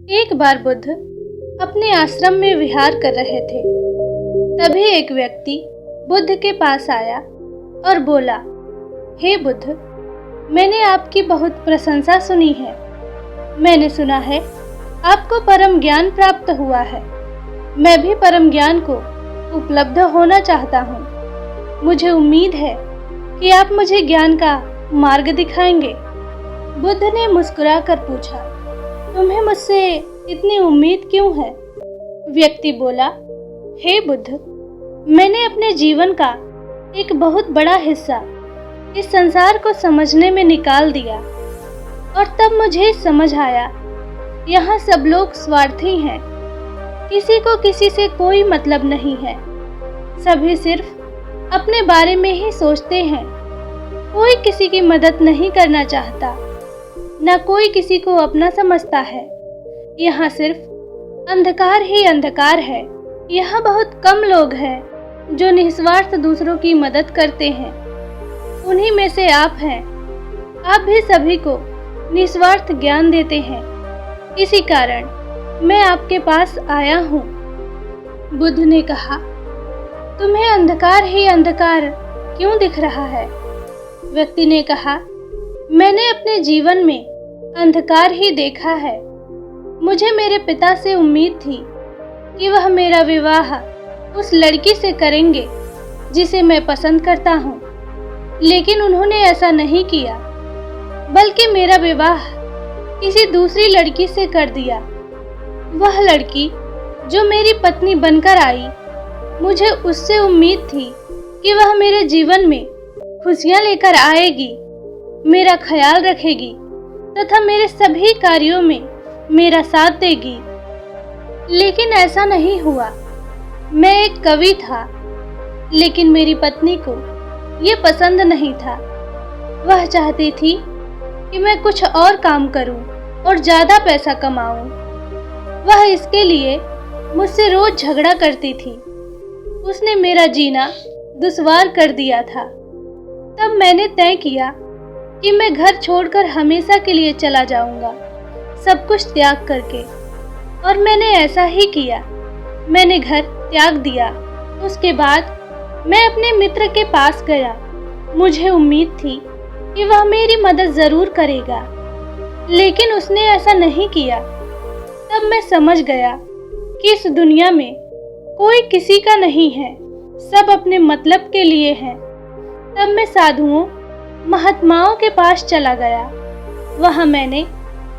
एक बार बुद्ध अपने आश्रम में विहार कर रहे थे। तभी एक व्यक्ति बुद्ध के पास आया और बोला, हे बुद्ध, मैंने आपकी बहुत प्रशंसा सुनी है। मैंने सुना है आपको परम ज्ञान प्राप्त हुआ है। मैं भी परम ज्ञान को उपलब्ध होना चाहता हूँ। मुझे उम्मीद है कि आप मुझे ज्ञान का मार्ग दिखाएंगे। बुद्ध ने मुस्कुराकर पूछा, तुम्हें मुझसे इतनी उम्मीद क्यों है? व्यक्ति बोला, हे बुद्ध, मैंने अपने जीवन का एक बहुत बड़ा हिस्सा इस संसार को समझने में निकाल दिया और तब मुझे समझ आया, यहाँ सब लोग स्वार्थी हैं। किसी को किसी से कोई मतलब नहीं है। सभी सिर्फ अपने बारे में ही सोचते हैं। कोई किसी की मदद नहीं करना चाहता, न कोई किसी को अपना समझता है। यहाँ सिर्फ अंधकार ही अंधकार है। यहाँ बहुत कम लोग हैं जो निस्वार्थ दूसरों की मदद करते हैं। उन्हीं में से आप हैं। आप भी सभी को निस्वार्थ ज्ञान देते हैं। इसी कारण मैं आपके पास आया हूँ। बुद्ध ने कहा, तुम्हें अंधकार ही अंधकार क्यों दिख रहा है? व्यक्ति ने कहा, मैंने अपने जीवन में अंधकार ही देखा है। मुझे मेरे पिता से उम्मीद थी कि वह मेरा विवाह उस लड़की से करेंगे जिसे मैं पसंद करता हूँ, लेकिन उन्होंने ऐसा नहीं किया, बल्कि मेरा विवाह किसी दूसरी लड़की से कर दिया। वह लड़की जो मेरी पत्नी बनकर आई, मुझे उससे उम्मीद थी कि वह मेरे जीवन में खुशियाँ लेकर आएगी, मेरा ख्याल रखेगी तथा मेरे सभी कार्यों में मेरा साथ देगी। लेकिन ऐसा नहीं हुआ। मैं एक कवि था, लेकिन मेरी पत्नी को ये पसंद नहीं था। वह चाहती थी कि मैं कुछ और काम करूं और ज़्यादा पैसा कमाऊं। वह इसके लिए मुझसे रोज झगड़ा करती थी। उसने मेरा जीना दुश्वार कर दिया था। तब मैंने तय किया कि मैं घर छोड़कर हमेशा के लिए चला जाऊंगा, सब कुछ त्याग करके। और मैंने ऐसा ही किया। मैंने घर त्याग दिया। उसके बाद मैं अपने मित्र के पास गया। मुझे उम्मीद थी कि वह मेरी मदद ज़रूर करेगा, लेकिन उसने ऐसा नहीं किया। तब मैं समझ गया कि इस दुनिया में कोई किसी का नहीं है, सब अपने मतलब के लिए हैं। तब मैं साधुओं, महात्माओं के पास चला गया। वहाँ मैंने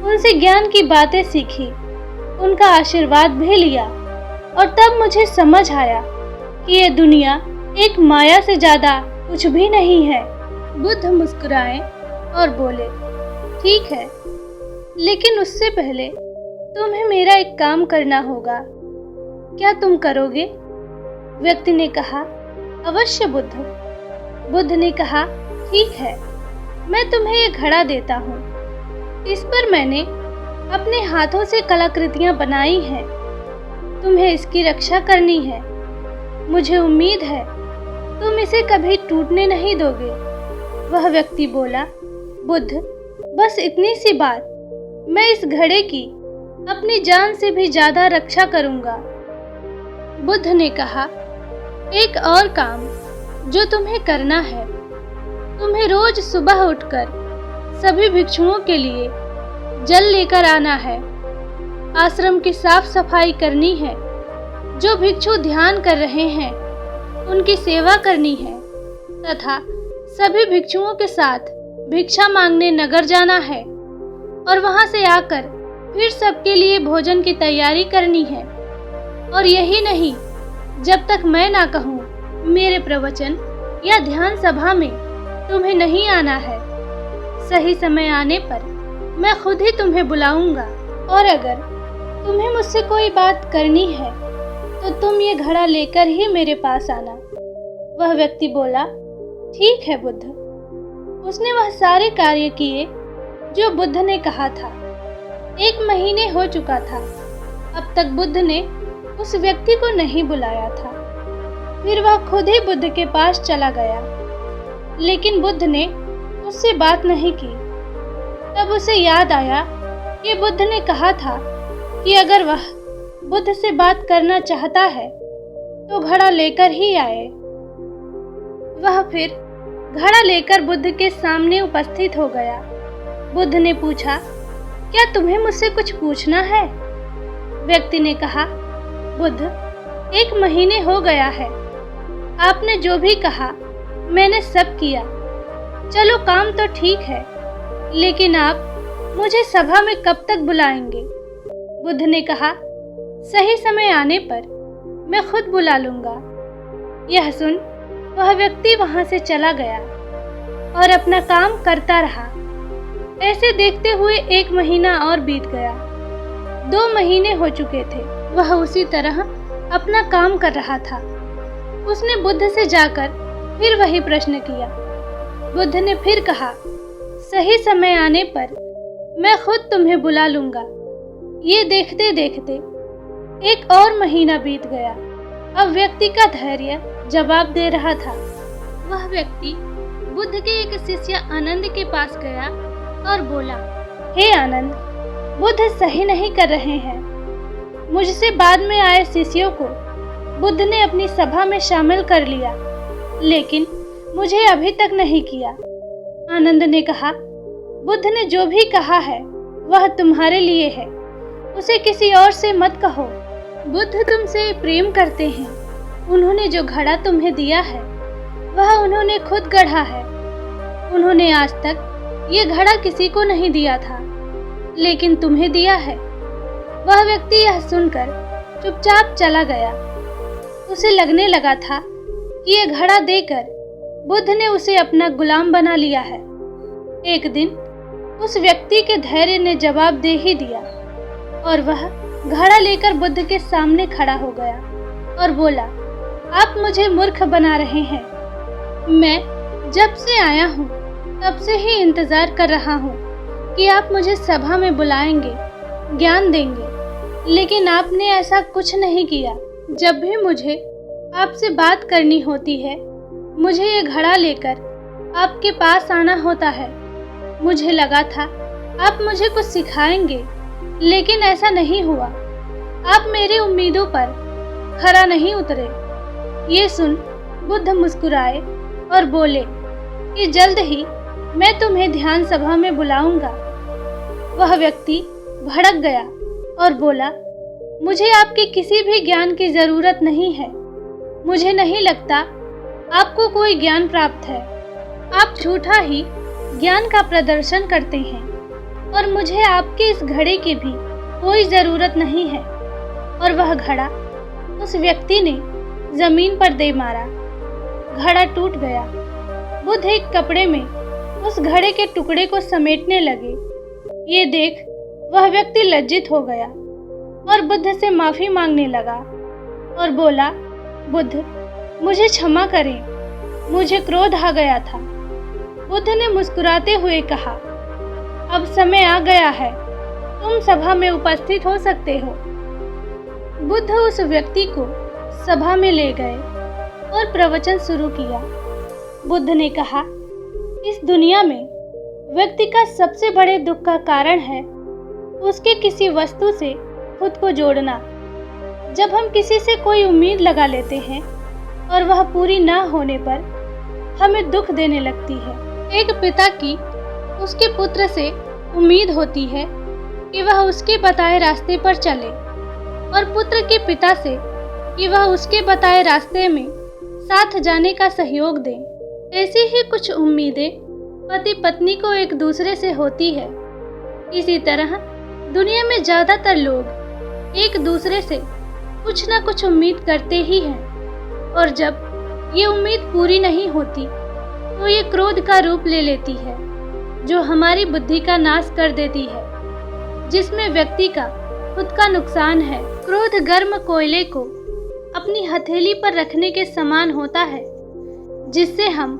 उनसे ज्ञान की बातें सीखी, उनका आशीर्वाद भी लिया और तब मुझे समझ आया कि ये दुनिया एक माया से ज़्यादा कुछ भी नहीं है। बुद्ध मुस्कुराए और बोले, ठीक है, लेकिन उससे पहले तुम्हें मेरा एक काम करना होगा। क्या तुम करोगे? व्यक्ति ने कहा, अवश्य बुद्ध। बुद्ध ने कहा, ठीक है, मैं तुम्हें ये घड़ा देता हूँ। इस पर मैंने अपने हाथों से कलाकृतियाँ बनाई हैं। तुम्हें इसकी रक्षा करनी है। मुझे उम्मीद है तुम इसे कभी टूटने नहीं दोगे। वह व्यक्ति बोला, बुद्ध, बस इतनी सी बात, मैं इस घड़े की अपनी जान से भी ज़्यादा रक्षा करूँगा। बुद्ध ने कहा, एक और काम जो तुम्हें करना है, तुम्हें रोज सुबह उठकर सभी भिक्षुओं के लिए जल लेकर आना है। आश्रम की साफ सफाई करनी है। जो भिक्षु ध्यान कर रहे हैं उनकी सेवा करनी है तथा सभी भिक्षुओं के साथ भिक्षा मांगने नगर जाना है और वहां से आकर फिर सबके लिए भोजन की तैयारी करनी है। और यही नहीं, जब तक मैं ना कहूँ, मेरे प्रवचन या ध्यान सभा में तुम्हें नहीं आना है। सही समय आने पर मैं खुद ही तुम्हें बुलाऊंगा और अगर तुम्हें मुझसे कोई बात करनी है तो तुम ये घड़ा लेकर ही मेरे पास आना। वह व्यक्ति बोला, ठीक है बुद्ध। उसने वह सारे कार्य किए जो बुद्ध ने कहा था। 1 महीने हो चुका था। अब तक बुद्ध ने उस व्यक्ति को नहीं बुलाया था। फिर वह खुद ही बुद्ध के पास चला गया, लेकिन बुद्ध ने उससे बात नहीं की। तब उसे याद आया कि बुद्ध ने कहा था कि अगर वह बुद्ध से बात करना चाहता है तो घड़ा लेकर ही आए। वह फिर घड़ा लेकर बुद्ध के सामने उपस्थित हो गया। बुद्ध ने पूछा, क्या तुम्हें मुझसे कुछ पूछना है? व्यक्ति ने कहा, बुद्ध, 1 महीने हो गया है, आपने जो भी कहा मैंने सब किया। चलो काम तो ठीक है, लेकिन आप मुझे सभा में कब तक बुलाएंगे? बुद्ध ने कहा, सही समय आने पर मैं खुद बुला लूंगा। यह सुन वह व्यक्ति वहां से चला गया और अपना काम करता रहा। ऐसे देखते हुए 1 महीना और बीत गया। 2 महीने हो चुके थे। वह उसी तरह अपना काम कर रहा था। उसने बुद्ध से जाकर फिर वही प्रश्न किया। बुद्ध ने फिर कहा, सही समय आने पर मैं खुद तुम्हें बुला लूंगा। ये देखते देखते 1 और महीना बीत गया। अब व्यक्ति का धैर्य जवाब दे रहा था। वह व्यक्ति बुद्ध के एक शिष्य आनंद के पास गया और बोला, हे आनंद, बुद्ध सही नहीं कर रहे हैं। मुझसे बाद में आए शिष्यों को बुद्ध ने अपनी सभा में शामिल कर लिया, लेकिन मुझे अभी तक नहीं किया। आनंद ने कहा, बुद्ध ने जो भी कहा है वह तुम्हारे लिए है, उसे किसी और से मत कहो। बुद्ध तुमसे प्रेम करते हैं। उन्होंने जो घड़ा तुम्हें दिया है वह उन्होंने खुद गढ़ा है। उन्होंने आज तक ये घड़ा किसी को नहीं दिया था, लेकिन तुम्हें दिया है। वह व्यक्ति यह सुनकर चुपचाप चला गया। उसे लगने लगा था कि यह घड़ा देकर बुद्ध ने उसे अपना गुलाम बना लिया है। एक दिन उस व्यक्ति के धैर्य ने जवाब दे ही दिया और वह घड़ा लेकर बुद्ध के सामने खड़ा हो गया और बोला, आप मुझे मूर्ख बना रहे हैं। मैं जब से आया हूँ तब से ही इंतजार कर रहा हूँ कि आप मुझे सभा में बुलाएंगे, ज्ञान देंगे, लेकिन आपने ऐसा कुछ नहीं किया। जब भी मुझे आपसे बात करनी होती है, मुझे ये घड़ा लेकर आपके पास आना होता है। मुझे लगा था आप मुझे कुछ सिखाएंगे, लेकिन ऐसा नहीं हुआ। आप मेरी उम्मीदों पर खरा नहीं उतरे। ये सुन बुद्ध मुस्कुराए और बोले कि जल्द ही मैं तुम्हें ध्यान सभा में बुलाऊंगा। वह व्यक्ति भड़क गया और बोला, मुझे आपके किसी भी ज्ञान की जरूरत नहीं है। मुझे नहीं लगता आपको कोई ज्ञान प्राप्त है। आप झूठा ही ज्ञान का प्रदर्शन करते हैं और मुझे आपके इस घड़े की भी कोई जरूरत नहीं है। और वह घड़ा उस व्यक्ति ने जमीन पर दे मारा। घड़ा टूट गया। बुद्ध एक कपड़े में उस घड़े के टुकड़े को समेटने लगे। ये देख वह व्यक्ति लज्जित हो गया और बुद्ध से माफी मांगने लगा और बोला, बुद्ध, मुझे क्षमा करें, मुझे क्रोध आ गया था। बुद्ध ने मुस्कुराते हुए कहा, अब समय आ गया है, तुम सभा में उपस्थित हो सकते हो। बुद्ध उस व्यक्ति को सभा में ले गए और प्रवचन शुरू किया। बुद्ध ने कहा, इस दुनिया में व्यक्ति का सबसे बड़े दुख का कारण है उसके किसी वस्तु से खुद को जोड़ना। जब हम किसी से कोई उम्मीद लगा लेते हैं और वह पूरी ना होने पर हमें दुख देने लगती है। एक पिता की उसके पुत्र से उम्मीद होती है कि वह उसके बताए रास्ते पर चले और पुत्र के पिता से कि वह उसके बताए रास्ते में साथ जाने का सहयोग दे। ऐसी ही कुछ उम्मीदें पति पत्नी को एक दूसरे से होती है। इसी तरह दुनिया में ज्यादातर लोग एक दूसरे से कुछ ना कुछ उम्मीद करते ही हैं और जब ये उम्मीद पूरी नहीं होती तो ये क्रोध का रूप ले लेती है, जो हमारी बुद्धि का नाश कर देती है, जिसमें व्यक्ति का खुद का नुकसान है। क्रोध गर्म कोयले को अपनी हथेली पर रखने के समान होता है, जिससे हम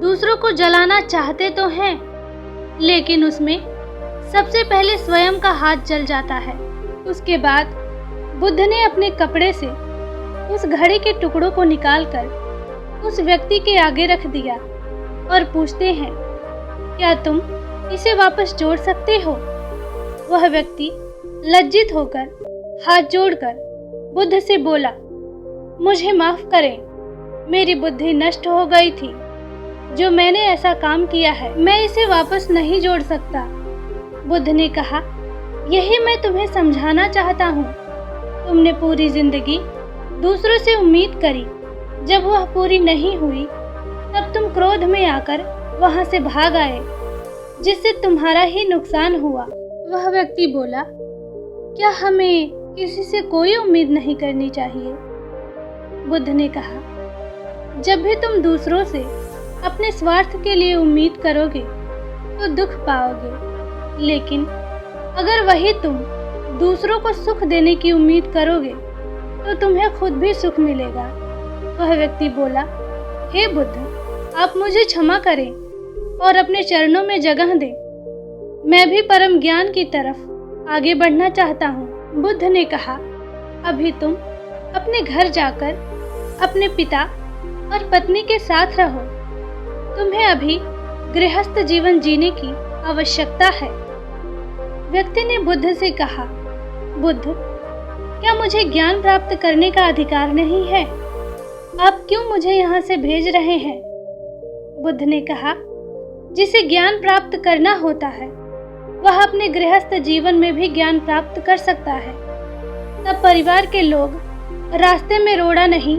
दूसरों को जलाना चाहते तो हैं, लेकिन उसमें सबसे पहले स्वयं का हाथ जल जाता है। उसके बाद बुद्ध ने अपने कपड़े से उस घड़े के टुकड़ों को निकालकर उस व्यक्ति के आगे रख दिया और पूछते हैं, क्या तुम इसे वापस जोड़ सकते हो? वह व्यक्ति लज्जित होकर हाथ जोड़कर बुद्ध से बोला, मुझे माफ करें, मेरी बुद्धि नष्ट हो गई थी। जो मैंने ऐसा काम किया है मैं इसे वापस नहीं जोड़ सकता। बुद्ध ने कहा, यही मैं तुम्हें समझाना चाहता हूँ। तुमने पूरी जिंदगी दूसरों से उम्मीद करी, जब वह पूरी नहीं हुई तब तुम क्रोध में आकर वहां से भाग आए, जिससे तुम्हारा ही नुकसान हुआ। वह व्यक्ति बोला, क्या हमें किसी से कोई उम्मीद नहीं करनी चाहिए? बुद्ध ने कहा, जब भी तुम दूसरों से अपने स्वार्थ के लिए उम्मीद करोगे तो दुख पाओगे, लेकिन अगर वही तुम दूसरों को सुख देने की उम्मीद करोगे तो तुम्हें खुद भी सुख मिलेगा। वह व्यक्ति बोला, हे बुद्ध, आप मुझे क्षमा करें और अपने चरणों में जगह दें। मैं भी परम ज्ञान की तरफ आगे बढ़ना चाहता हूँ। बुद्ध ने कहा, अभी तुम अपने घर जाकर अपने पिता और पत्नी के साथ रहो। तुम्हें अभी गृहस्थ जीवन जीने की आवश्यकता है। व्यक्ति ने बुद्ध से कहा, बुद्ध, क्या मुझे ज्ञान प्राप्त करने का अधिकार नहीं है? आप क्यों मुझे यहाँ से भेज रहे हैं? बुद्ध ने कहा, जिसे ज्ञान प्राप्त करना होता है वह अपने गृहस्थ जीवन में भी ज्ञान प्राप्त कर सकता है। तब परिवार के लोग रास्ते में रोड़ा नहीं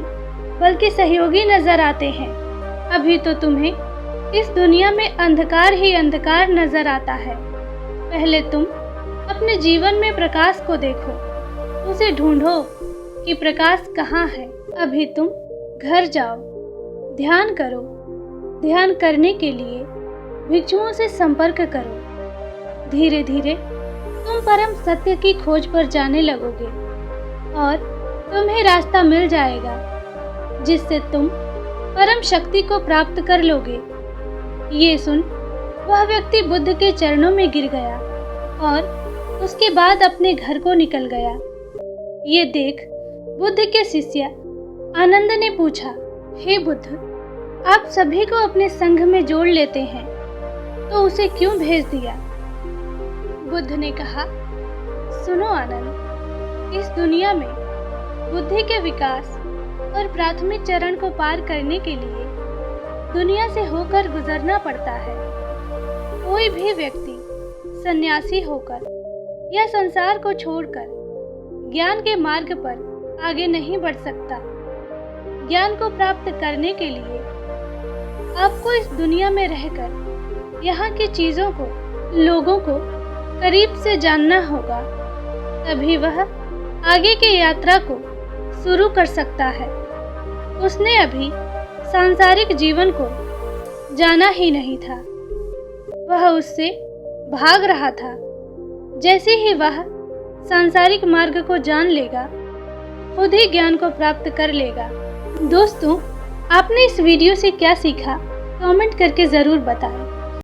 बल्कि सहयोगी नजर आते हैं। अभी तो तुम्हें इस दुनिया में अंधकार ही अंधकार नजर आता है। पहले तुम अपने जीवन में प्रकाश को देखो, उसे ढूंढो कि प्रकाश कहाँ है। अभी तुम घर जाओ, ध्यान करो। ध्यान करने के लिए भिक्षुओं से संपर्क करो। धीरे धीरे तुम परम सत्य की खोज पर जाने लगोगे और तुम्हें रास्ता मिल जाएगा, जिससे तुम परम शक्ति को प्राप्त कर लोगे। ये सुन वह व्यक्ति बुद्ध के चरणों में गिर गया और उसके बाद अपने घर को निकल गया। ये देख बुद्ध के शिष्य आनंद ने पूछा, हे बुद्ध, आप सभी को अपने संघ में जोड़ लेते हैं, तो उसे क्यों भेज दिया? बुद्ध ने कहा, सुनो आनंद, इस दुनिया में बुद्धि के विकास और प्राथमिक चरण को पार करने के लिए दुनिया से होकर गुजरना पड़ता है। कोई भी व्यक्ति सन्यासी होकर या संसार को छोड़कर ज्ञान के मार्ग पर आगे नहीं बढ़ सकता। ज्ञान को प्राप्त करने के लिए आपको इस दुनिया में रहकर यहाँ की चीजों को, लोगों को करीब से जानना होगा, तभी वह आगे की यात्रा को शुरू कर सकता है। उसने अभी सांसारिक जीवन को जाना ही नहीं था, वह उससे भाग रहा था। जैसे ही वह सांसारिक मार्ग को जान लेगा, खुद ही ज्ञान को प्राप्त कर लेगा। दोस्तों, आपने इस वीडियो से क्या सीखा? कमेंट करके ज़रूर बताएं।